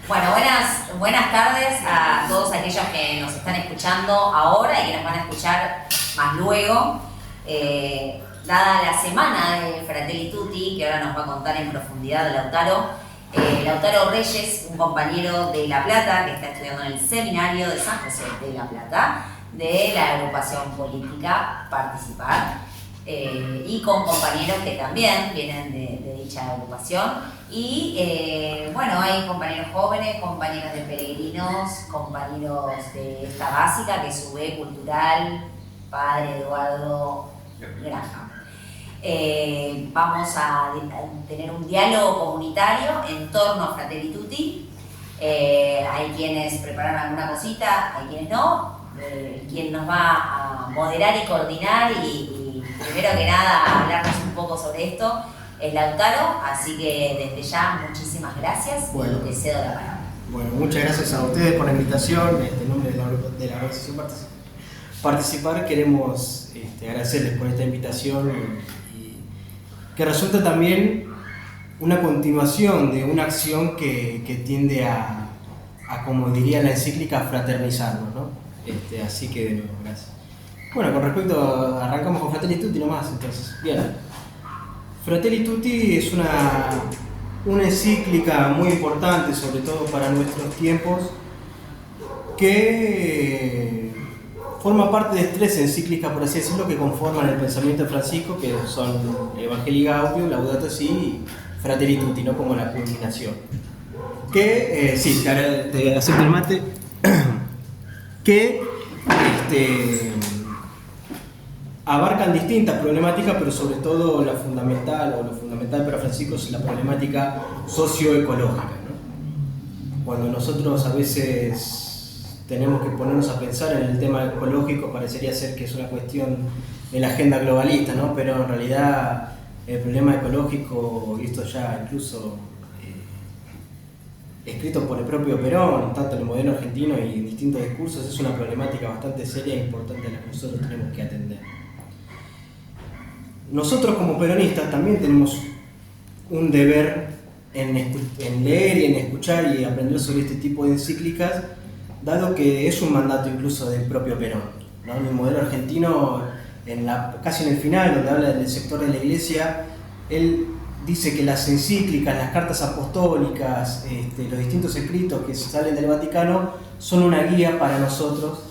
Bueno, buenas tardes a todos aquellos que nos están escuchando ahora y que nos van a escuchar más luego. Dada la semana de Fratelli Tutti, que ahora nos va a contar en profundidad Lautaro Reyes, un compañero de La Plata que está estudiando en el seminario de San José de La Plata, de la agrupación política Participar, y con compañeros que también vienen de dicha agrupación. Y bueno, hay compañeros jóvenes, compañeros de peregrinos, compañeros de esta básica, que es UB Cultural, Padre Eduardo Graham. Vamos a tener un diálogo comunitario en torno a Fratelli Tutti. Hay quienes prepararon alguna cosita, hay quienes no. Quien nos va a moderar y coordinar y primero que nada hablarnos un poco sobre esto es Lautaro, así que desde ya muchísimas gracias. Bueno, y te cedo la palabra. Bueno, muchas gracias a ustedes por la invitación. En nombre de la organización Participar queremos agradecerles por esta invitación y que resulta también una continuación de una acción que tiende a, como diría la encíclica, fraternizarnos, ¿no? Así que de nuevo, gracias. Bueno, con respecto arrancamos con Fratelli Tutti nomás, entonces, bien. Fratelli Tutti es una encíclica muy importante, sobre todo para nuestros tiempos, que forma parte de tres encíclicas, por así decirlo, que conforman el pensamiento de Francisco, que son Evangelii Gaudium, Laudato Si y Fratelli Tutti, ¿no? Como la culminación. Que, sí, te acepto el mate, que abarcan distintas problemáticas, pero sobre todo lo fundamental para Francisco es la problemática socioecológica, ¿no? Cuando nosotros a veces tenemos que ponernos a pensar en el tema ecológico, parecería ser que es una cuestión de la agenda globalista, ¿no? Pero en realidad el problema ecológico, y esto ya incluso escrito por el propio Perón, tanto en el modelo argentino y en distintos discursos, es una problemática bastante seria e importante a la que nosotros tenemos que atender. Nosotros como peronistas también tenemos un deber en leer y en escuchar y aprender sobre este tipo de encíclicas, dado que es un mandato incluso del propio Perón, ¿no? En el modelo argentino, casi en el final, donde habla del sector de la Iglesia, él dice que las encíclicas, las cartas apostólicas, los distintos escritos que salen del Vaticano son una guía para nosotros,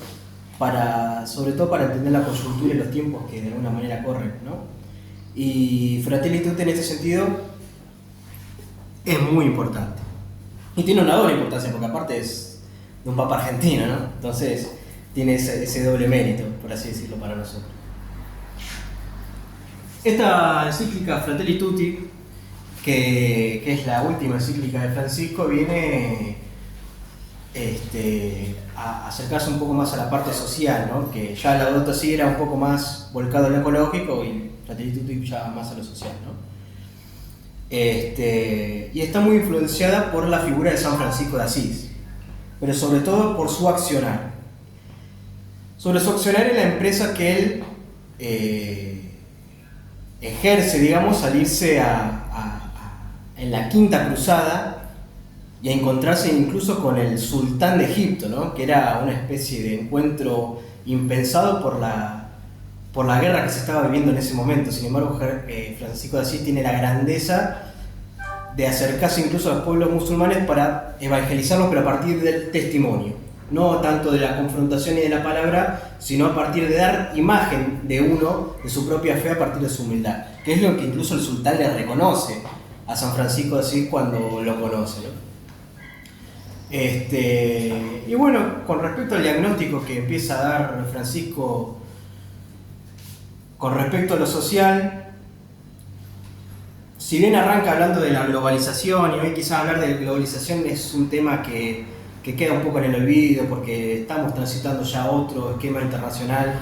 sobre todo para entender la coyuntura y los tiempos que de alguna manera corren, ¿no? Y Fratelli Tutti en este sentido es muy importante. Y tiene una doble importancia, porque aparte es de un papa argentino, ¿no? Entonces tiene ese doble mérito, por así decirlo, para nosotros. Esta encíclica Fratelli Tutti, que es la última encíclica de Francisco, viene a acercarse un poco más a la parte social, ¿no? Que ya Laudato Si era un poco más volcado en lo ecológico y Fratelli Tutti ya más a lo social, ¿no? Y está muy influenciada por la figura de San Francisco de Asís, pero sobre todo por su accionar. Sobre su accionar en la empresa que él ejerce, digamos, salirse en la Quinta Cruzada y a encontrarse incluso con el sultán de Egipto, ¿no? Que era una especie de encuentro impensado por la guerra que se estaba viviendo en ese momento. Sin embargo, Francisco de Asís tiene la grandeza de acercarse incluso a los pueblos musulmanes para evangelizarlos, pero a partir del testimonio, no tanto de la confrontación y de la palabra, sino a partir de dar imagen de uno, de su propia fe, a partir de su humildad, que es lo que incluso el sultán le reconoce a San Francisco de Asís cuando lo conoce, ¿no? Y bueno, con respecto al diagnóstico que empieza a dar Francisco con respecto a lo social, si bien arranca hablando de la globalización, y hoy quizás hablar de globalización es un tema que queda un poco en el olvido porque estamos transitando ya otro esquema internacional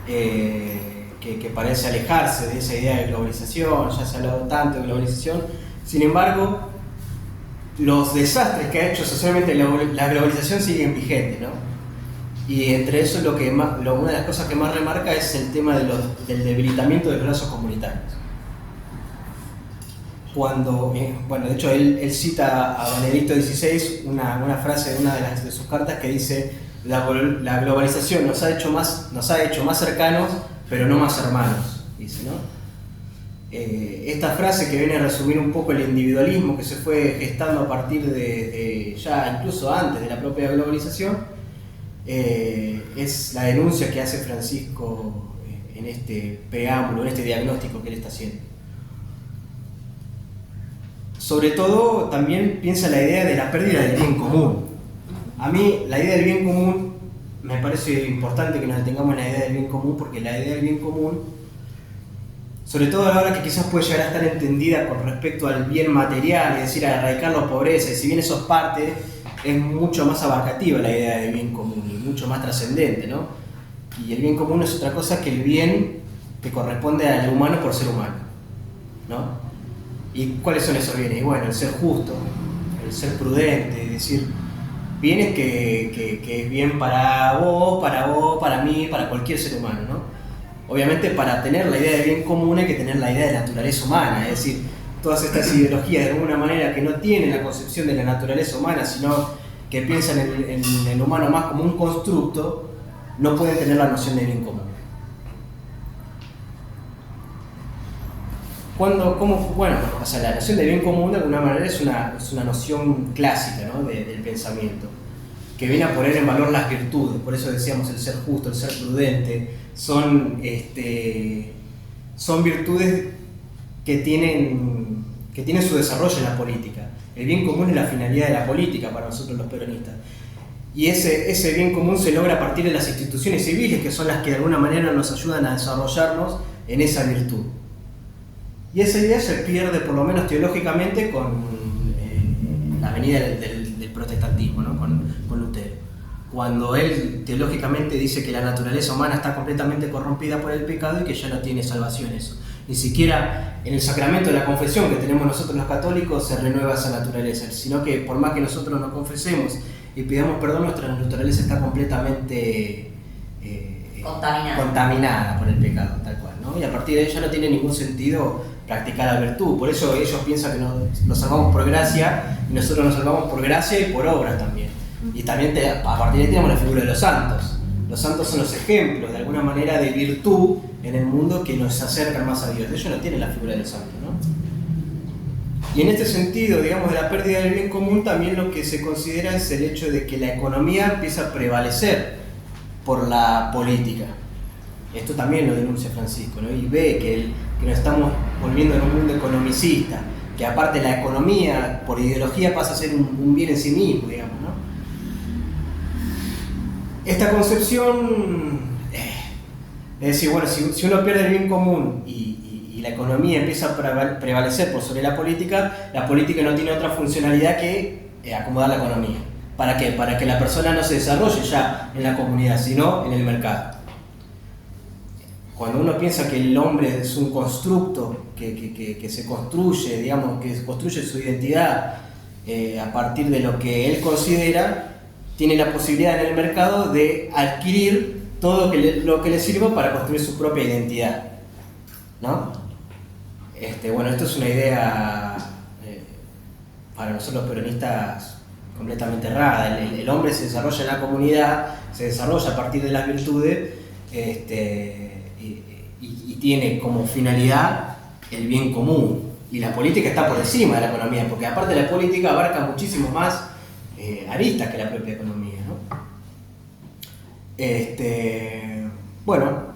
que parece alejarse de esa idea de globalización, ya se ha hablado tanto de globalización. Sin embargo, los desastres que ha hecho socialmente la globalización siguen vigentes, ¿no? Y entre eso una de las cosas que más remarca es el tema del debilitamiento de los lazos comunitarios. cuando, bueno, de hecho él cita a Benedicto XVI una frase de una de sus cartas que dice: la globalización nos ha hecho más cercanos, pero no más hermanos, dice, ¿no? Esta frase, que viene a resumir un poco el individualismo que se fue gestando a partir de ya incluso antes de la propia globalización, es la denuncia que hace Francisco en este preámbulo, en este diagnóstico que él está haciendo. Sobre todo también piensa la idea de la pérdida del bien común. A mí la idea del bien común me parece importante que nos detengamos en la idea del bien común, porque la idea del bien común, sobre todo a la hora que quizás puede llegar a estar entendida con respecto al bien material, es decir, a erradicar la pobreza, y si bien eso es parte, es mucho más abarcativa la idea del bien común y mucho más trascendente, ¿no? Y el bien común es otra cosa que el bien que corresponde al humano por ser humano, ¿no? ¿Y cuáles son esos bienes? Y bueno, el ser justo, el ser prudente, es decir, bienes que es bien para vos, para mí, para cualquier ser humano, ¿no? Obviamente, para tener la idea de bien común hay que tener la idea de naturaleza humana, es decir, todas estas ideologías de alguna manera que no tienen la concepción de la naturaleza humana, sino que piensan en el humano más como un constructo, no pueden tener la noción de bien común. Bueno, o sea, la noción de bien común de alguna manera es una noción clásica, ¿no? del pensamiento, que viene a poner en valor las virtudes. Por eso decíamos el ser justo, el ser prudente, son virtudes que tienen su desarrollo en la política. El bien común es la finalidad de la política para nosotros los peronistas. Y ese bien común se logra a partir de las instituciones civiles, que son las que de alguna manera nos ayudan a desarrollarnos en esa virtud. Y esa idea se pierde, por lo menos teológicamente, con la venida del protestantismo, ¿no? con Lutero. Cuando él teológicamente dice que la naturaleza humana está completamente corrompida por el pecado y que ya no tiene salvación eso. Ni siquiera en el sacramento de la confesión que tenemos nosotros los católicos se renueva esa naturaleza, sino que por más que nosotros nos confesemos y pidamos perdón, nuestra naturaleza está completamente contaminada por el pecado, tal cual, ¿no? Y a partir de ello no tiene ningún sentido practicar la virtud. Por eso ellos piensan que nos salvamos por gracia, y nosotros nos salvamos por gracia y por obras también. Y también a partir de ahí tenemos la figura de los santos. Los santos son los ejemplos, de alguna manera, de virtud en el mundo que nos acercan más a Dios. Ellos no tienen la figura de los santos, ¿no? Y en este sentido, digamos, de la pérdida del bien común, también lo que se considera es el hecho de que la economía empieza a prevalecer por la política. Esto también lo denuncia Francisco, ¿no? Y ve que nos estamos volviendo en un mundo economicista, que aparte la economía, por ideología, pasa a ser un bien en sí mismo, digamos, ¿no? Esta concepción, es decir, bueno, si uno pierde el bien común y la economía empieza a prevalecer por sobre la política no tiene otra funcionalidad que acomodar la economía. ¿Para qué? Para que la persona no se desarrolle ya en la comunidad, sino en el mercado. Cuando uno piensa que el hombre es un constructo que se construye, digamos, que construye su identidad a partir de lo que él considera, tiene la posibilidad en el mercado de adquirir todo lo que le sirva para construir su propia identidad, ¿no? Bueno, esto es una idea para nosotros peronistas completamente errada. El hombre se desarrolla en la comunidad, se desarrolla a partir de las virtudes, y tiene como finalidad el bien común. Y la política está por encima de la economía, porque aparte la política abarca muchísimo más aristas que la propia economía, ¿no? Bueno,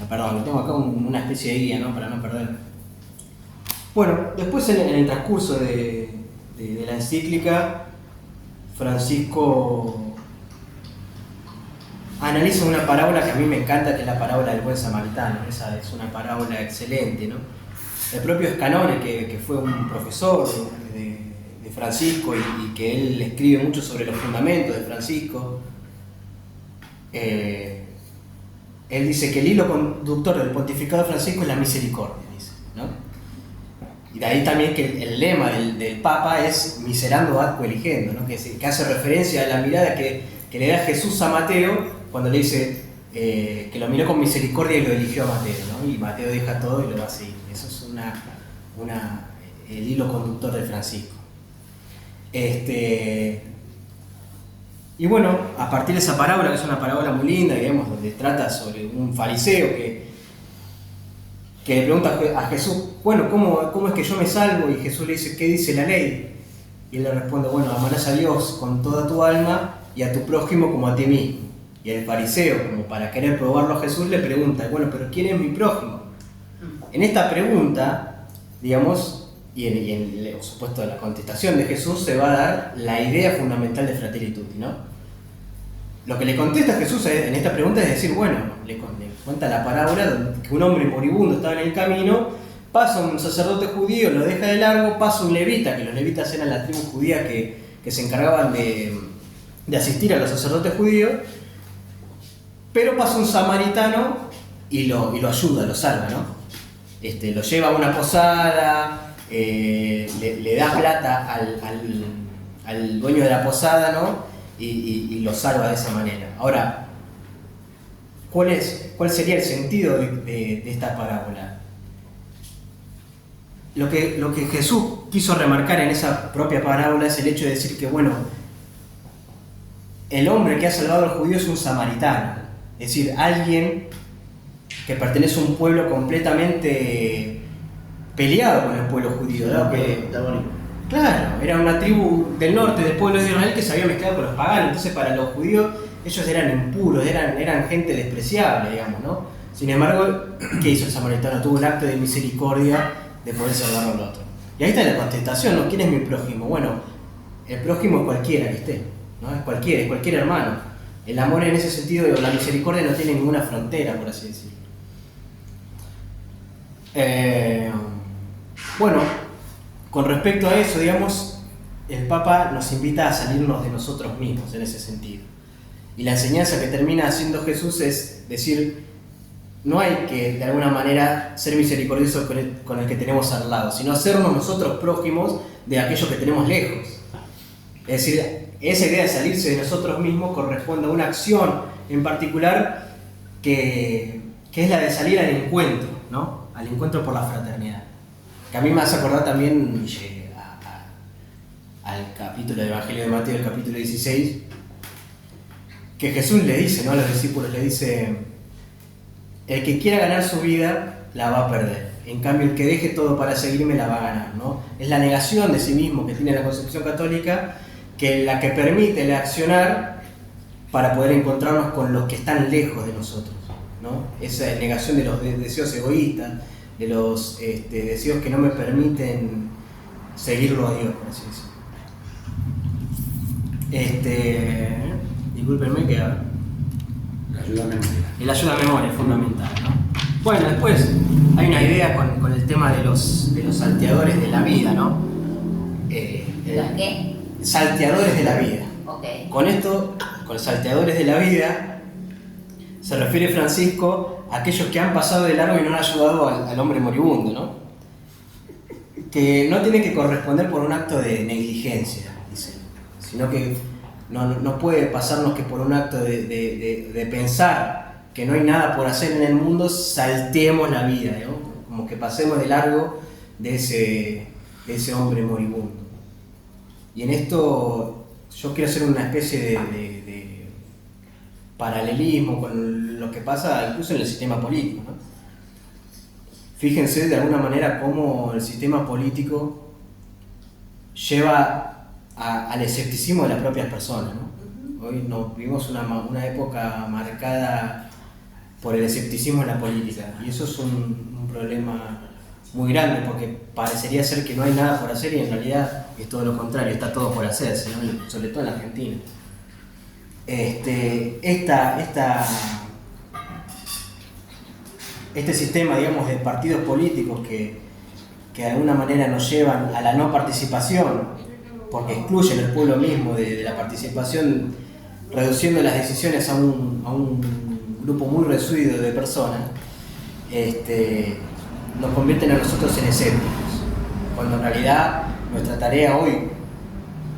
perdón, tengo acá una especie de guía, ¿no? Para no perder. Bueno, después en el transcurso de la encíclica, Francisco analiza una parábola que a mí me encanta, que es la parábola del buen samaritano. Esa es una parábola excelente, ¿no? El propio Escanone, que fue un profesor de Francisco y que él escribe mucho sobre los fundamentos de Francisco, él dice que el hilo conductor del pontificado de Francisco es la misericordia, dice, ¿no? Y de ahí también que el lema del Papa es miserando ad eligendo, ¿no? Que hace referencia a la mirada que le da Jesús a Mateo cuando le dice que lo miró con misericordia y lo eligió a Mateo, ¿no? Y Mateo deja todo y lo va a seguir. Eso es el hilo conductor de Francisco. Y bueno, a partir de esa parábola, que es una parábola muy linda, digamos, donde trata sobre un fariseo que le pregunta a Jesús, bueno, ¿cómo es que yo me salvo? Y Jesús le dice, ¿qué dice la ley? Y él le responde, bueno, amarás a Dios con toda tu alma y a tu prójimo como a ti mismo. Y el fariseo, como para querer probarlo a Jesús, le pregunta, bueno, pero ¿quién es mi prójimo? En esta pregunta, digamos, y en por supuesto la contestación de Jesús, se va a dar la idea fundamental de Fratelli Tutti, ¿no? Lo que le contesta Jesús en esta pregunta es decir, bueno, le cuenta la parábola donde que un hombre moribundo estaba en el camino, pasa un sacerdote judío, lo deja de largo, pasa un levita, que los levitas eran la tribu judía que se encargaban de asistir a los sacerdotes judíos, pero pasa un samaritano y lo ayuda, lo salva, ¿no? Lo lleva a una posada, le da plata al dueño de la posada, ¿no? Y lo salva de esa manera. Ahora, ¿cuál sería el sentido de esta parábola? Lo que Jesús quiso remarcar en esa propia parábola es el hecho de decir que, bueno, el hombre que ha salvado al judío es un samaritano, es decir, alguien que pertenece a un pueblo completamente peleado con el pueblo judío, ¿no? Claro, era una tribu del norte del pueblo de Israel que se había mezclado con los paganos, entonces para los judíos ellos eran impuros, eran gente despreciable, digamos, ¿no? Sin embargo, ¿qué hizo el samaritano? Tuvo un acto de misericordia de poder salvar al otro. Y ahí está la contestación, ¿no? ¿Quién es mi prójimo? Bueno, el prójimo es cualquiera que esté, ¿no? Es cualquier hermano. El amor en ese sentido, la misericordia no tiene ninguna frontera, por así decirlo. Bueno, con respecto a eso, digamos, el Papa nos invita a salirnos de nosotros mismos en ese sentido. Y la enseñanza que termina haciendo Jesús es decir, no hay que de alguna manera ser misericordiosos con el que tenemos al lado, sino hacernos nosotros prójimos de aquellos que tenemos lejos. Es decir, esa idea de salirse de nosotros mismos corresponde a una acción en particular que es la de salir al encuentro, ¿no? Al encuentro por la fraternidad. Que a mí me hace acordar también al capítulo del Evangelio de Mateo, el capítulo 16, que Jesús le dice, ¿no? A los discípulos le dice, el que quiera ganar su vida la va a perder, en cambio el que deje todo para seguirme la va a ganar, ¿no? Es la negación de sí mismo que tiene la concepción católica, que la que permite el accionar para poder encontrarnos con los que están lejos de nosotros, ¿no? Esa negación de los deseos egoístas, de los deseos que no me permiten seguirlo a Dios, por así decirlo. Discúlpenme que La ayuda a memoria. el ayuda a memoria es fundamental, ¿no? Bueno, después hay una idea con el tema de los salteadores de la vida, ¿no? ¿Los qué? Salteadores de la vida. Ok. Con esto, con salteadores de la vida, se refiere Francisco a aquellos que han pasado de largo y no han ayudado al hombre moribundo, ¿no? Que no tiene que corresponder por un acto de negligencia, dice, sino que no puede pasarnos que por un acto de pensar que no hay nada por hacer en el mundo, salteemos la vida, ¿no? Como que pasemos de largo de ese hombre moribundo. Y en esto yo quiero hacer una especie de paralelismo con lo que pasa incluso en el sistema político, ¿no? Fíjense de alguna manera cómo el sistema político lleva al escepticismo de las propias personas, ¿no? Hoy vivimos una época marcada por el escepticismo en la política, y eso es un problema muy grande, porque parecería ser que no hay nada por hacer y en realidad es todo lo contrario, está todo por hacerse, ¿no? Sobre todo en la Argentina. Este sistema, digamos, de partidos políticos que de alguna manera nos llevan a la no participación, porque excluyen al pueblo mismo de la participación, reduciendo las decisiones a un grupo muy reducido de personas, nos convierten a nosotros en escépticos, cuando en realidad nuestra tarea hoy,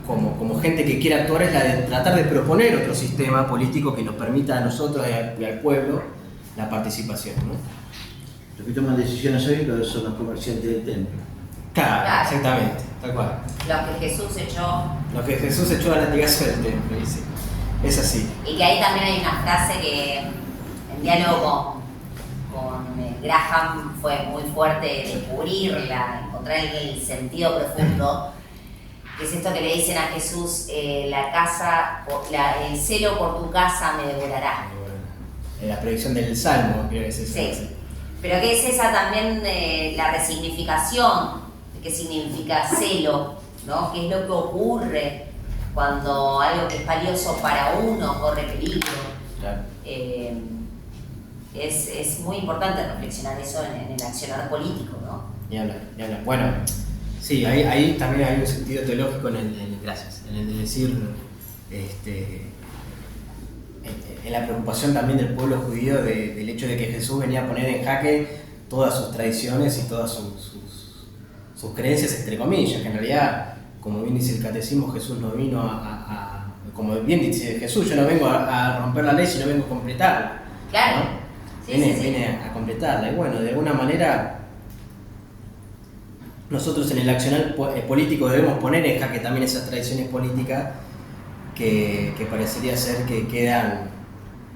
como gente que quiere actuar, es la de tratar de proponer otro sistema político que nos permita a nosotros y al pueblo la participación, ¿no? Los que toman decisiones hoy son los comerciantes del templo. Claro, exactamente, tal cual. Los que Jesús echó. Lo que Jesús echó a latigazo del templo, dice. Es así. Y que ahí también hay una frase que en diálogo con Graham fue muy fuerte descubrirla, encontrar el sentido profundo, que es esto que le dicen a Jesús, el celo por tu casa me devorará. La predicción del Salmo, creo que es esa. Sí, pero que es esa también la resignificación de qué significa celo, ¿no? ¿Qué es lo que ocurre cuando algo que es valioso para uno corre peligro? Claro. Es muy importante reflexionar eso en el accionar político, ¿no? Ni hablar, ni hablar. Bueno, sí, ahí también hay un sentido teológico en el de decir, en la preocupación también del pueblo judío del hecho de que Jesús venía a poner en jaque todas sus tradiciones y todas sus creencias, entre comillas, que en realidad, como bien dice el catecismo, Jesús no vino como bien dice Jesús, yo no vengo a romper la ley, sino vengo a completarla. Claro. ¿No? Sí, Viene a completarla. Y bueno, de alguna manera, nosotros en el accionar político debemos poner en jaque también esas tradiciones políticas que parecería ser que quedan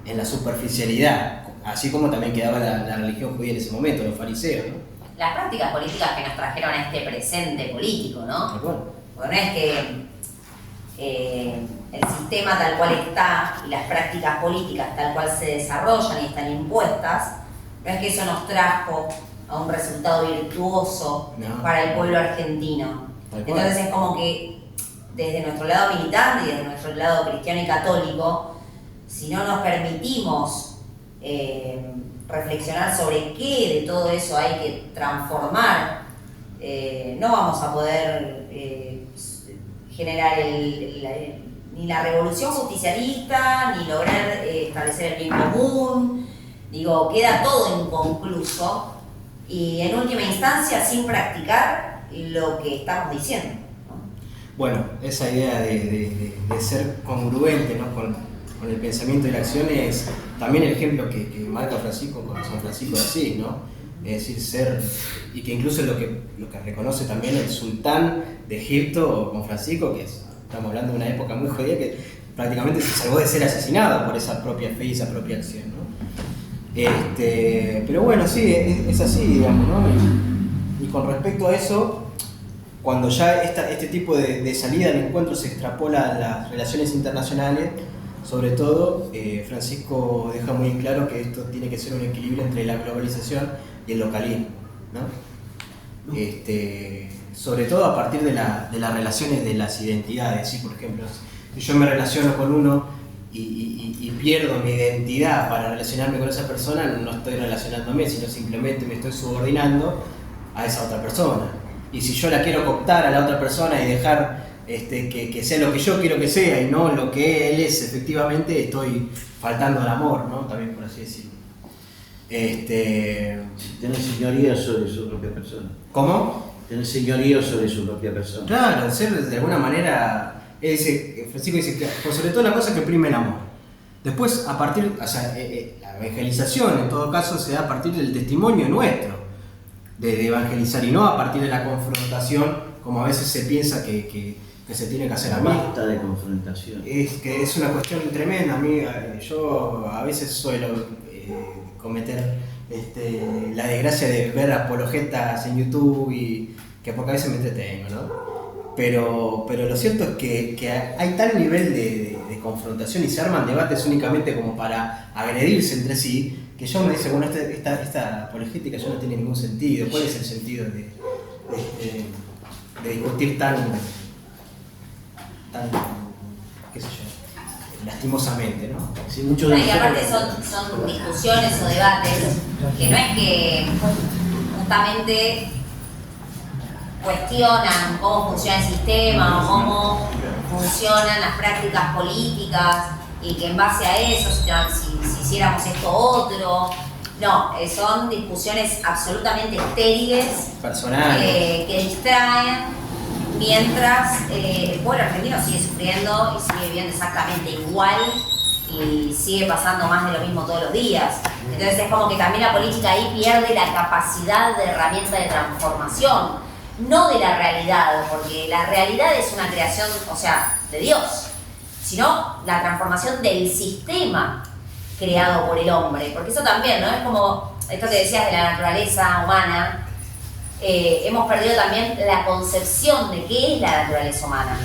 en la superficialidad, así como también quedaba la religión judía en ese momento, los fariseos, ¿no? Las prácticas políticas que nos trajeron a este presente político, ¿no? Bueno. Porque no es que el sistema tal cual está y las prácticas políticas tal cual se desarrollan y están impuestas, no es que eso nos trajo a un resultado virtuoso para el pueblo argentino. Entonces es como que desde nuestro lado militante y desde nuestro lado cristiano y católico, si no nos permitimos reflexionar sobre qué de todo eso hay que transformar, no vamos a poder generar ni la revolución justicialista, ni lograr establecer el bien común. Digo, queda todo inconcluso y en última instancia sin practicar lo que estamos diciendo, ¿no? Bueno, esa idea de ser congruente, ¿no? con el pensamiento y la acción es también el ejemplo que marca Francisco con San Francisco de Asís, ¿no? Es decir, ser, y que incluso lo que reconoce también el sultán de Egipto con Francisco, que estamos hablando de una época muy jodida que prácticamente se salvó de ser asesinado por esa propia fe y esa propia acción, ¿no? Pero bueno, sí, es así, digamos, ¿no? Y con respecto a eso, cuando ya este tipo de salida al encuentro se extrapola a las relaciones internacionales, sobre todo, Francisco deja muy claro que esto tiene que ser un equilibrio entre la globalización y el localismo, ¿no? Sobre todo a partir de las relaciones de las identidades, ¿sí? Por ejemplo, si yo me relaciono con uno y pierdo mi identidad para relacionarme con esa persona, no estoy relacionándome, sino simplemente me estoy subordinando a esa otra persona. Y si yo la quiero cooptar a la otra persona y dejar que sea lo que yo quiero que sea y no lo que él es, efectivamente estoy faltando al amor, ¿no? También, por así decirlo. Tener señorío sobre su propia persona. ¿Cómo? Tener señorío sobre su propia persona. Claro, ser de alguna manera, Francisco dice, por sobre todo la cosa que prime el amor. Después, a partir, o sea, la evangelización en todo caso se da a partir del testimonio nuestro de evangelizar y no a partir de la confrontación, como a veces se piensa que se tiene que hacer a mí. Basta de confrontación. Es que es una cuestión tremenda. A mí, yo a veces suelo cometer la desgracia de ver apologetas en YouTube y que porque a veces me entretengo, ¿no? Pero lo cierto es que hay tal nivel de confrontación y se arman debates únicamente como para agredirse entre sí, que yo me dice, bueno, esta apologética ya no tiene ningún sentido. ¿Cuál es el sentido de discutir tan, qué sé yo, lastimosamente, ¿no? Sí, mucho Y aparte son discusiones o debates que no es que justamente cuestionan cómo funciona el sistema o cómo funcionan las prácticas políticas y que en base a eso, si hiciéramos esto otro. No, son discusiones absolutamente estériles, personales, que distraen, mientras el pueblo argentino sigue sufriendo y sigue viviendo exactamente igual y sigue pasando más de lo mismo todos los días. Entonces es como que también la política ahí pierde la capacidad de herramienta de transformación. no de la realidad, porque la realidad es una creación, o sea, de Dios, sino la transformación del sistema creado por el hombre, porque eso también, ¿no? Es como esto que decías de la naturaleza humana, hemos perdido también la concepción de qué es la naturaleza humana.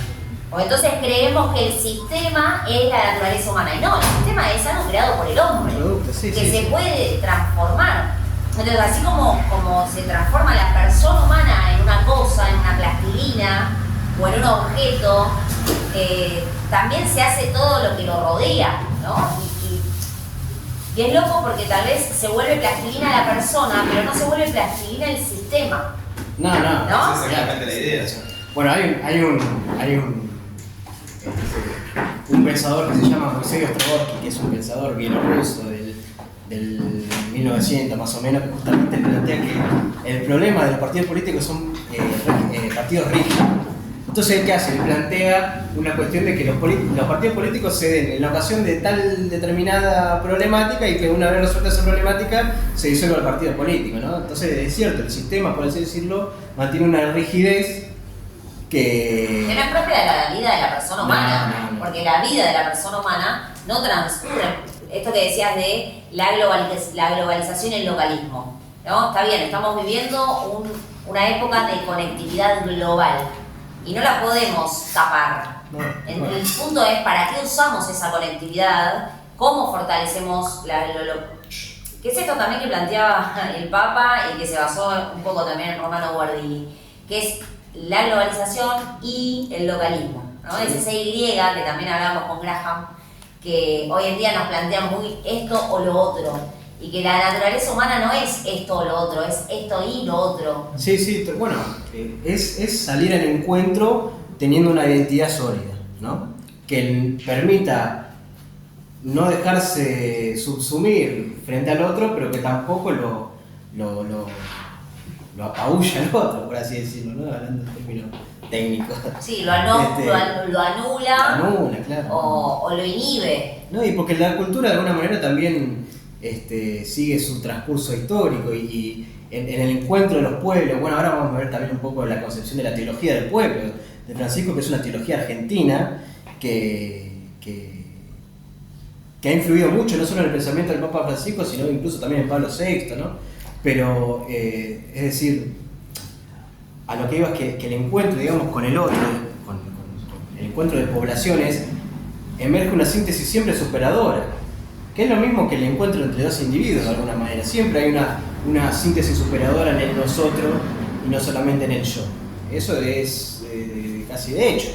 O entonces creemos que el sistema es la naturaleza humana, y no, el sistema es algo creado por el hombre, que se puede transformar. Entonces, así como se transforma la persona humana en una cosa, en una plastilina o en un objeto, también se hace todo lo que lo rodea, ¿no? Y es loco porque tal vez se vuelve plastilina la persona, pero no se vuelve plastilina el sistema. No. Esa es exactamente la idea. Bueno, hay un pensador que se llama Moisés Ostrogorsky, que es un pensador bielorruso del 1900 más o menos, que justamente plantea que el problema de los partidos políticos son partidos rígidos. Entonces, ¿qué hace? Él plantea una cuestión de que los partidos políticos se den en la ocasión de tal determinada problemática y que una vez resuelta esa problemática se disuelva el partido político, ¿no? Entonces, es cierto, el sistema, por así decirlo, mantiene una rigidez que no es propia de la vida de la persona humana, No. porque la vida de la persona humana no transcurre. Esto que decías de la globalización y el localismo, ¿no? Está bien, estamos viviendo una época de conectividad global y no la podemos tapar. El punto es para qué usamos esa conectividad, cómo fortalecemos ¿qué es esto también que planteaba el Papa y que se basó un poco también en Romano Guardini? Que es la globalización y el localismo, ¿no? Es ese Y que también hablamos con Graham, que hoy en día nos plantea muy esto o lo otro, y que la naturaleza humana no es esto o lo otro, es esto y lo otro. Sí, bueno, es salir al encuentro teniendo una identidad sólida, ¿no? Que permita no dejarse subsumir frente al otro, pero que tampoco lo apabulla al otro, por así decirlo, ¿no? Hablando en términos técnicos. Sí, lo anula, Lo anula, claro. o lo inhibe. No, y porque la cultura de alguna manera también sigue su transcurso histórico y en el encuentro de los pueblos. Bueno, ahora vamos a ver también un poco la concepción de la teología del pueblo de Francisco, que es una teología argentina que ha influido mucho no solo en el pensamiento del Papa Francisco, sino incluso también en Pablo VI, ¿no? Pero, es decir, a lo que iba es que el encuentro, digamos, con el otro, con el encuentro de poblaciones, emerge una síntesis siempre superadora, que es lo mismo que el encuentro entre dos individuos de alguna manera. Siempre hay una síntesis superadora en el nosotros y no solamente en el yo. Eso es casi de hecho.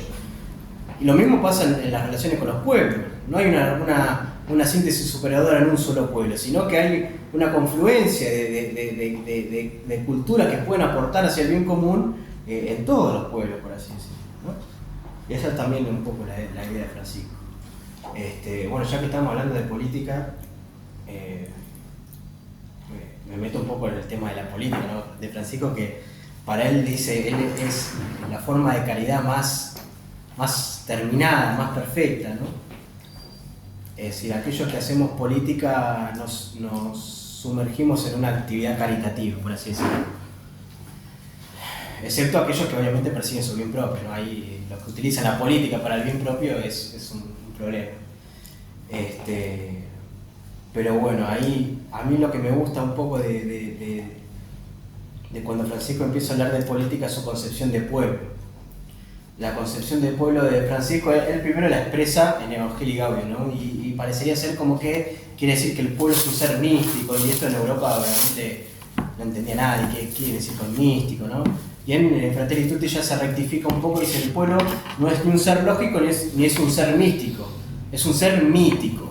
Y lo mismo pasa en las relaciones con los pueblos. No hay una síntesis superadora en un solo pueblo, sino que hay una confluencia de culturas que pueden aportar hacia el bien común en todos los pueblos, por así decirlo, ¿no? Y esa es también un poco la idea de Francisco. Bueno, ya que estamos hablando de política, me meto un poco en el tema de la política, ¿no? De Francisco, que para él dice, él es la forma de caridad más terminada, más perfecta, ¿no? Es decir, aquellos que hacemos política nos sumergimos en una actividad caritativa, por así decirlo. Excepto aquellos que obviamente persiguen su bien propio, ¿no? Ahí los que utilizan la política para el bien propio es un problema. Pero bueno, ahí a mí lo que me gusta un poco de cuando Francisco empieza a hablar de política es su concepción de pueblo. La concepción del pueblo de Francisco, él primero la expresa en Evangelii Gaudium, ¿no? Y parecería ser como que quiere decir que el pueblo es un ser místico, y esto en Europa obviamente no entendía nadie qué quiere decir con místico, ¿no? Y en Fratelli Tutti ya se rectifica un poco y dice: el pueblo no es ni un ser lógico ni es un ser místico, es un ser mítico.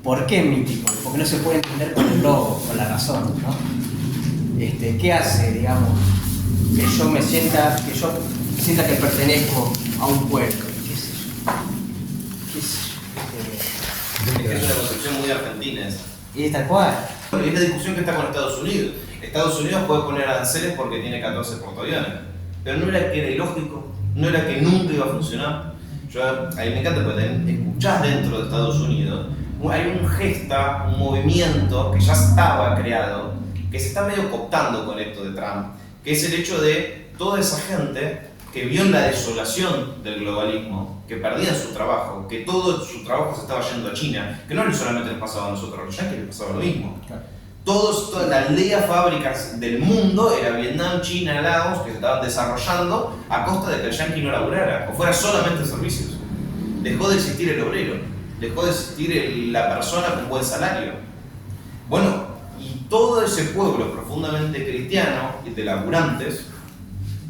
¿Por qué mítico? Porque no se puede entender con el logo, con la razón, ¿no? ¿Qué hace, digamos, que yo sienta que pertenezco a un pueblo? ¿Qué sé yo? Es una concepción muy argentina esa. Y tal cual. Es la discusión que está con Estados Unidos. Estados Unidos puede poner aranceles porque tiene 14 portaaviones, pero no era que era ilógico, no era que nunca iba a funcionar. A mí me encanta porque escuchás dentro de Estados Unidos, hay un movimiento que ya estaba creado, que se está medio cooptando con esto de Trump, que es el hecho de toda esa gente que vio en la desolación del globalismo, que perdían su trabajo, que todo su trabajo se estaba yendo a China, que no solamente les pasaba a nosotros, a los yanquis les pasaba lo mismo. Claro. Todas las aldeas fábricas del mundo era Vietnam, China, Laos, que se estaban desarrollando a costa de que el yanqui no laburara, o fuera solamente servicios. Dejó de existir el obrero, dejó de existir la persona con buen salario. Bueno, y todo ese pueblo profundamente cristiano y de laburantes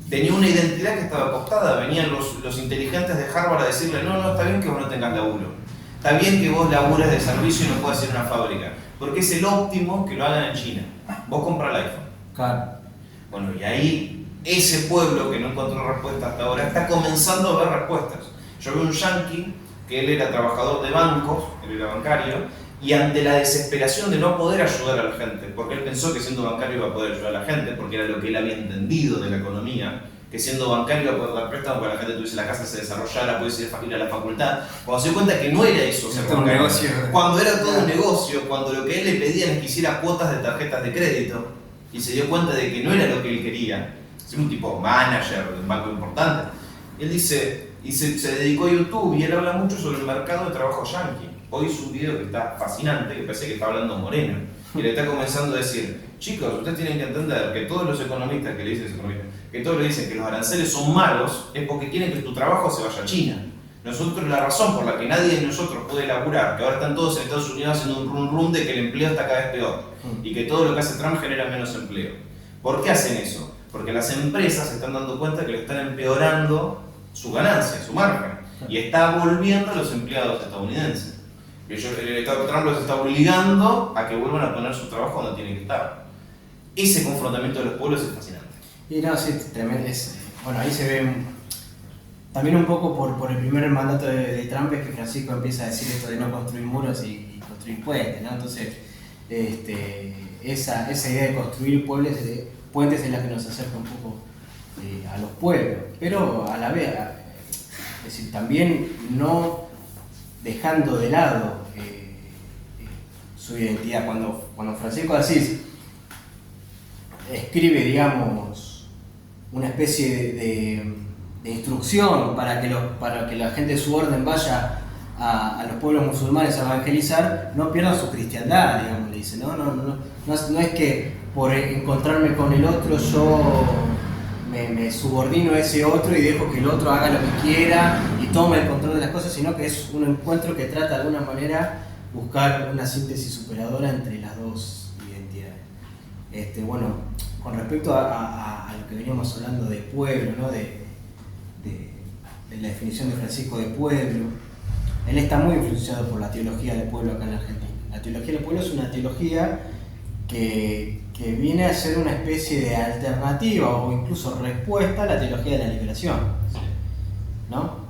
tenía una identidad que estaba acostada. Venían los inteligentes de Harvard a decirle: no, está bien que vos no tengas laburo, está bien que vos labures de servicio y no puedas ir a una fábrica, porque es el óptimo que lo hagan en China. Vos compra el iPhone. Claro. Bueno, y ahí ese pueblo que no encontró respuesta hasta ahora está comenzando a ver respuestas. Yo vi un yanqui que él era trabajador de bancos, él era bancario, y ante la desesperación de no poder ayudar a la gente, porque él pensó que siendo bancario iba a poder ayudar a la gente, porque era lo que él había entendido de la economía, que siendo bancario iba a poder dar préstamos para que la gente tuviese la casa, se desarrollara, pudiese ir a la facultad. Cuando se dio cuenta que no era eso ser bancario, cuando era todo un negocio, cuando lo que él le pedía es que hiciera cuotas de tarjetas de crédito, y se dio cuenta de que no era lo que él quería, ser un tipo manager de un banco importante, él dice, y se dedicó a YouTube, y él habla mucho sobre el mercado de trabajo yanqui. Hoy hizo un video que está fascinante, que parece que está hablando Moreno, y le está comenzando a decir: chicos, ustedes tienen que entender que todos los economistas que le dicen, que todos le dicen que los aranceles son malos, es porque quieren que tu trabajo se vaya a China. Nosotros, la razón por la que nadie de nosotros puede laburar, que ahora están todos en Estados Unidos haciendo un rum de que el empleo está cada vez peor, y que todo lo que hace Trump genera menos empleo. ¿Por qué hacen eso? Porque las empresas se están dando cuenta que le están empeorando su ganancia, su margen, y está volviendo a los empleados estadounidenses. Trump los está obligando a que vuelvan a poner su trabajo donde tienen que estar. Ese confrontamiento de los pueblos es fascinante. Y no, sí, tremendo. Bueno, ahí se ve también un poco por el primer mandato de Trump, es que Francisco empieza a decir esto de no construir muros y construir puentes, ¿no? Entonces, esa idea de construir puentes es la que nos acerca un poco a los pueblos, pero a la vez, es decir, también no dejando de lado su identidad. Cuando Francisco de Asís escribe, digamos, una especie de instrucción para que la gente de su orden vaya a los pueblos musulmanes a evangelizar, no pierdan su cristiandad, digamos, le dice. No es que por encontrarme con el otro yo me subordino a ese otro y dejo que el otro haga lo que quiera y tome el control de las cosas, sino que es un encuentro que trata de alguna manera buscar una síntesis superadora entre las dos identidades. Bueno, con respecto a lo que veníamos hablando de pueblo, ¿no? de la definición de Francisco de pueblo, él está muy influenciado por la teología del pueblo acá en Argentina. La teología del pueblo es una teología que viene a ser una especie de alternativa o incluso respuesta a la teología de la liberación, ¿no?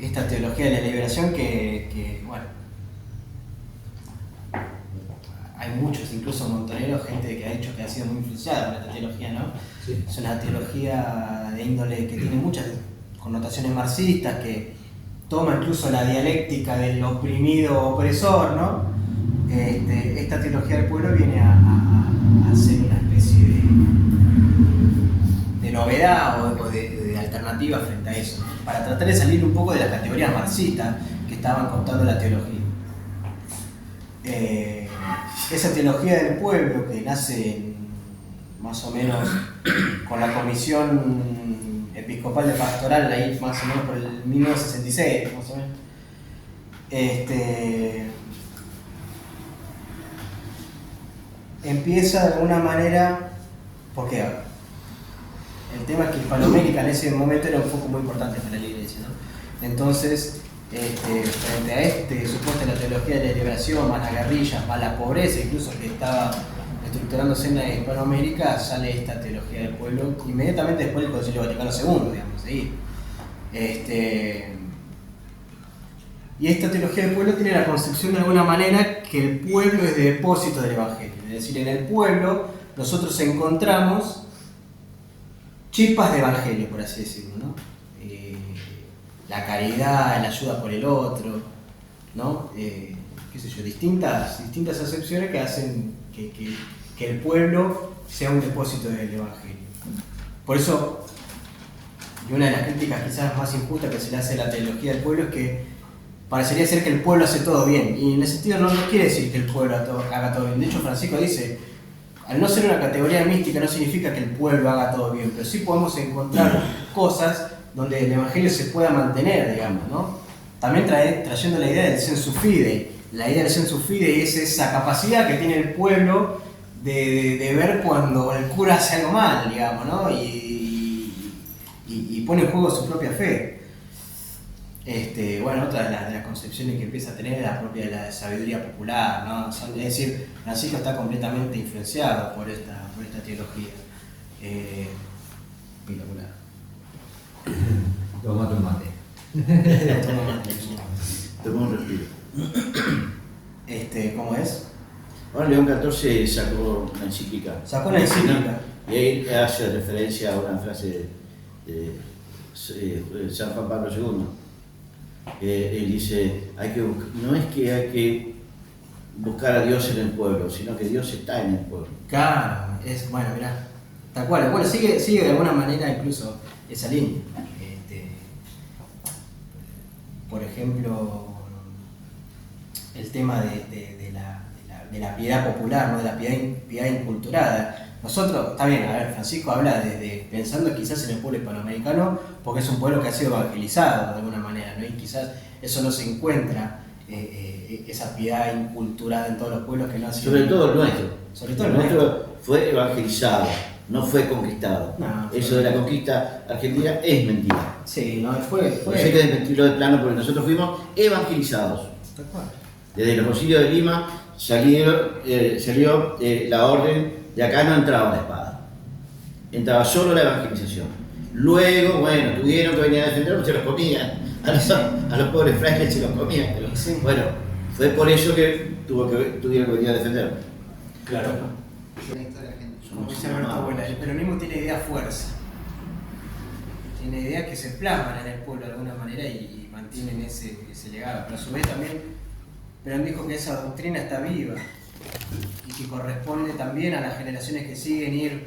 Esta teología de la liberación que bueno, hay muchos, incluso montoneros, gente que ha dicho que ha sido muy influenciada por esta teología, ¿no? Sí. Es una teología de índole que tiene muchas connotaciones marxistas, que toma incluso la dialéctica del oprimido opresor, ¿no? Esta teología del pueblo viene a ser una especie de novedad o de alternativa frente a eso, ¿no? Para tratar de salir un poco de las categorías marxistas que estaban contando la teología. Esa teología del pueblo, que nace más o menos con la Comisión Episcopal de Pastoral, ahí más o menos por el 1966, más o menos, empieza de alguna manera, porque el tema es que Hispanoamérica en ese momento era un foco muy importante para la iglesia, ¿no? Entonces, frente a supuesta la teología de la liberación, más la guerrilla, más la pobreza incluso que estaba estructurándose en la Hispanoamérica, sale esta teología del pueblo inmediatamente después del Concilio Vaticano II, digamos, ahí. Y esta teología del pueblo tiene la concepción de alguna manera que el pueblo es de depósito del Evangelio. Es decir, en el pueblo nosotros encontramos chispas de Evangelio, por así decirlo, ¿no? La caridad, la ayuda por el otro, ¿no? Qué sé yo, distintas acepciones que hacen que el pueblo sea un depósito del Evangelio. Por eso, y una de las críticas quizás más injustas que se le hace a la teología del pueblo es que parecería ser que el pueblo hace todo bien. Y en ese sentido no quiere decir que el pueblo haga todo bien. De hecho, Francisco dice, al no ser una categoría mística no significa que el pueblo haga todo bien, pero sí podemos encontrar cosas donde el evangelio se pueda mantener, digamos, ¿no? También trayendo la idea del sensu fidei. La idea del sensu fidei es esa capacidad que tiene el pueblo de ver cuando el cura hace algo mal, digamos, ¿no? Y pone en juego su propia fe. Bueno, otra de las concepciones que empieza a tener es la propia de la sabiduría popular, ¿no? Es decir, Francisco está completamente influenciado por esta teología. Espectacular. Toma tu mate. Tomó un respiro. ¿Cómo es? Ahora León XIV sacó una encíclica. Sacó una encíclica. Y ahí hace referencia a una frase de San Juan Pablo II. Él dice, no es que hay que buscar a Dios en el pueblo, sino que Dios está en el pueblo. Claro, bueno, mirá, tal cual. Bueno, sigue de alguna manera incluso esa línea. Por ejemplo, el tema de la piedad popular, ¿no? De la piedad inculturada. Nosotros, está bien, a ver, Francisco habla pensando quizás en el pueblo hispanoamericano, porque es un pueblo que ha sido evangelizado de alguna manera, ¿no? Y quizás eso no se encuentra, esa piedad inculturada en todos los pueblos que no ha sido. Sobre todo el nuestro. Sobre todo el nuestro fue evangelizado, no fue conquistado. No, eso de la conquista argentina es mentira. Sí, no, fue. No sé que desmentirlo de plano porque nosotros fuimos evangelizados. Tal cual. Desde los concilios de Lima salió la orden de acá no entraba la espada, entraba solo la evangelización. Luego, bueno, tuvieron que venir a defenderlos, se los comían, a los pobres frailes se los comían, pero Sí. bueno, fue por eso que tuvieron que venir a defenderlos. Claro. La historia argentina. Como dice Alberto Abuela, el peronismo tiene idea fuerza. Tiene ideas que se plasman en el pueblo de alguna manera y mantienen ese legado. Pero a su vez también Perón dijo que esa doctrina está viva y que corresponde también a las generaciones que siguen ir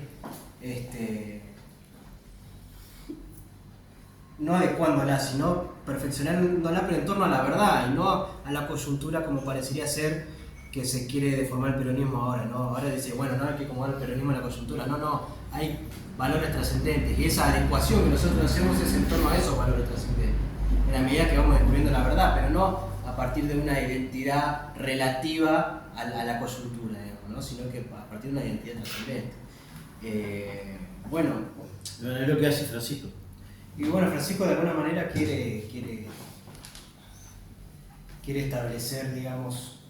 no adecuándola, sino perfeccionándola, pero en torno a la verdad y no a la coyuntura como parecería ser que se quiere deformar el peronismo ahora, ¿no? Ahora dice, bueno, no hay que acomodar el peronismo en la coyuntura, no, hay valores trascendentes y esa adecuación que nosotros hacemos es en torno a esos valores trascendentes, en la medida que vamos descubriendo la verdad, pero no a partir de una identidad relativa a la coyuntura, digamos, ¿no? Sino que a partir de una identidad trascendente. Bueno, Es lo que hace Francisco. y bueno, Francisco de alguna manera quiere establecer, digamos,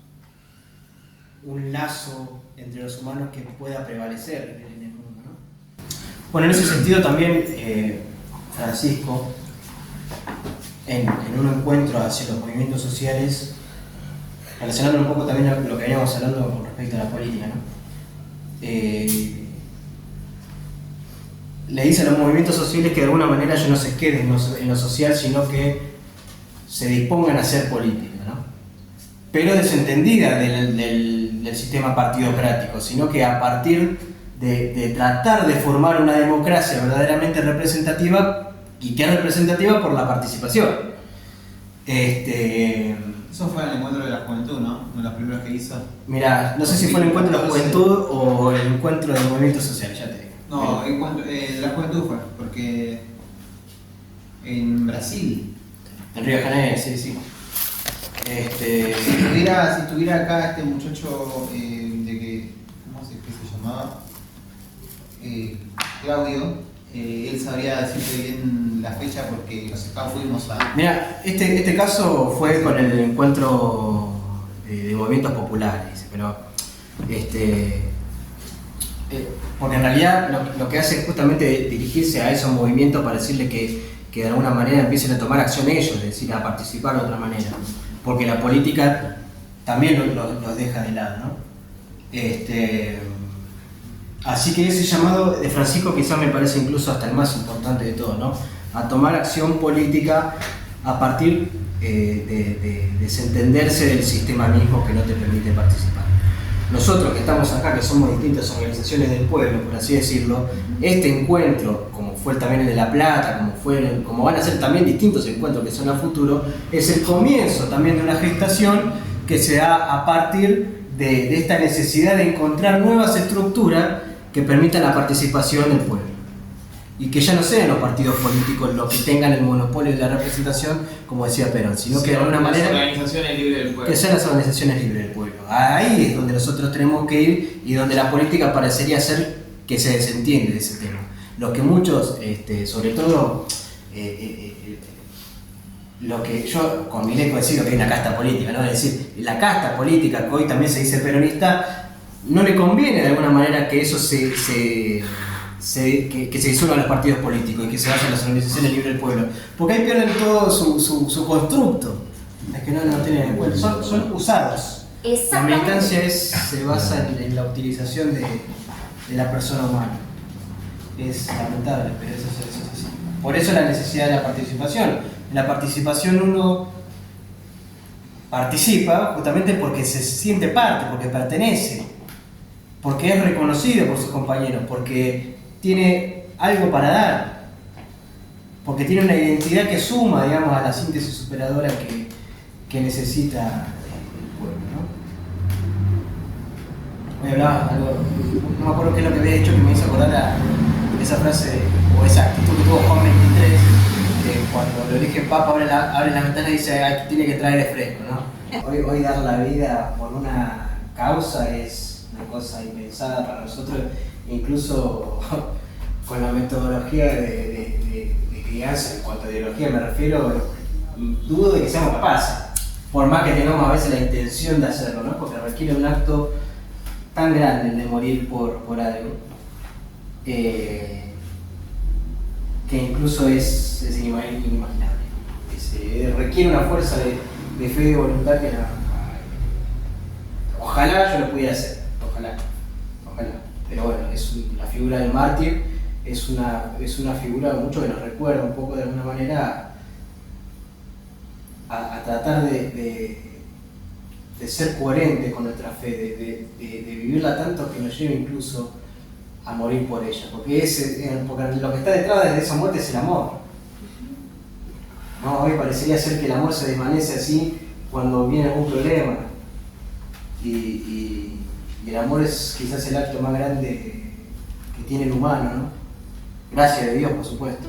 un lazo entre los humanos que pueda prevalecer en el mundo, ¿no? Bueno, en ese sentido también Francisco, en un encuentro hacia los movimientos sociales, relacionando un poco también a lo que veníamos hablando con respecto a la política, ¿no? Le dice a los movimientos sociales que de alguna manera ellos no se queden en lo social, sino que se dispongan a hacer política, ¿no? Pero desentendida del sistema partidocrático, sino que a partir de tratar de formar una democracia verdaderamente representativa y que es representativa por la participación. Eso fue el encuentro de la juventud, ¿no? Uno de los primeros que hizo. Mira, no sé si fue el encuentro de la juventud o el encuentro del movimiento social, ya te digo. No, de la juventud fue, porque en Brasil, En Río de Janeiro, sí. si estuviera acá este muchacho ¿cómo se llamaba? Claudio, él sabría decirte bien la fecha porque los acá fuimos a... Mira, este caso fue con el encuentro de movimientos populares, dice, pero porque en realidad lo que hace es justamente dirigirse a esos movimientos para decirle que de alguna manera empiecen a tomar acción ellos, es decir, a participar de otra manera, porque la política también los deja de lado, ¿no? Así que ese llamado de Francisco quizás me parece incluso hasta el más importante de todo, ¿no? A tomar acción política a partir de desentenderse del sistema mismo que no te permite participar. nosotros que estamos acá, que somos distintas organizaciones del pueblo, por así decirlo, este encuentro, como fue también el de La Plata, como van a ser también distintos encuentros que son a futuro, es el comienzo también de una gestación que se da a partir de esta necesidad de encontrar nuevas estructuras que permitan la participación del pueblo. Y que ya no sean los partidos políticos los que tengan el monopolio de la representación, como decía Perón, sino que de alguna manera organizaciones libres del pueblo. que sean las organizaciones libres del pueblo. Ahí es donde nosotros tenemos que ir y donde la política parecería ser que se desentiende de ese tema. Lo que muchos, sobre todo, lo que yo con mi lengua decir que hay una casta política, ¿no? Es decir, la casta política que hoy también se dice peronista, no le conviene de alguna manera que eso que se disuelvan los partidos políticos y que se vayan las organizaciones libres del pueblo, porque ahí pierden todo su constructo. Es que no tienen en cuenta, son usados. La Exactamente. militancia se basa en la utilización de la persona humana. Es lamentable, pero eso es así. Por eso la necesidad de la participación. En la participación uno participa justamente porque se siente parte, porque pertenece, porque es reconocido por sus compañeros, porque tiene algo para dar, porque tiene una identidad que suma, digamos, a la síntesis superadora que necesita el pueblo, ¿no? Me hablaba algo, no me acuerdo qué es lo que había hecho que me hizo acordar a esa frase, o esa actitud que tuvo Juan 23, que cuando lo elige Papa abre la ventana y dice "Ay, tiene que traer fresco", ¿no? Hoy dar la vida por una causa es una cosa impensada para nosotros, incluso con la metodología de crianza, en cuanto a ideología me refiero, dudo de que seamos capaces, por más que tengamos a veces la intención de hacerlo, ¿no? Porque requiere un acto tan grande el de morir por algo, que incluso es inimaginable. Requiere una fuerza de fe y de voluntad que ojalá yo lo pudiera hacer, ojalá. Pero bueno, la figura del mártir es una figura mucho que nos recuerda un poco de alguna manera a tratar de ser coherente con nuestra fe, de vivirla tanto que nos lleve incluso a morir por ella, porque lo que está detrás de esa muerte es el amor. ¿No? Hoy parecería ser que el amor se desvanece así cuando viene algún problema, y el amor es quizás el acto más grande que tiene el humano, ¿no? Gracias de Dios, por supuesto.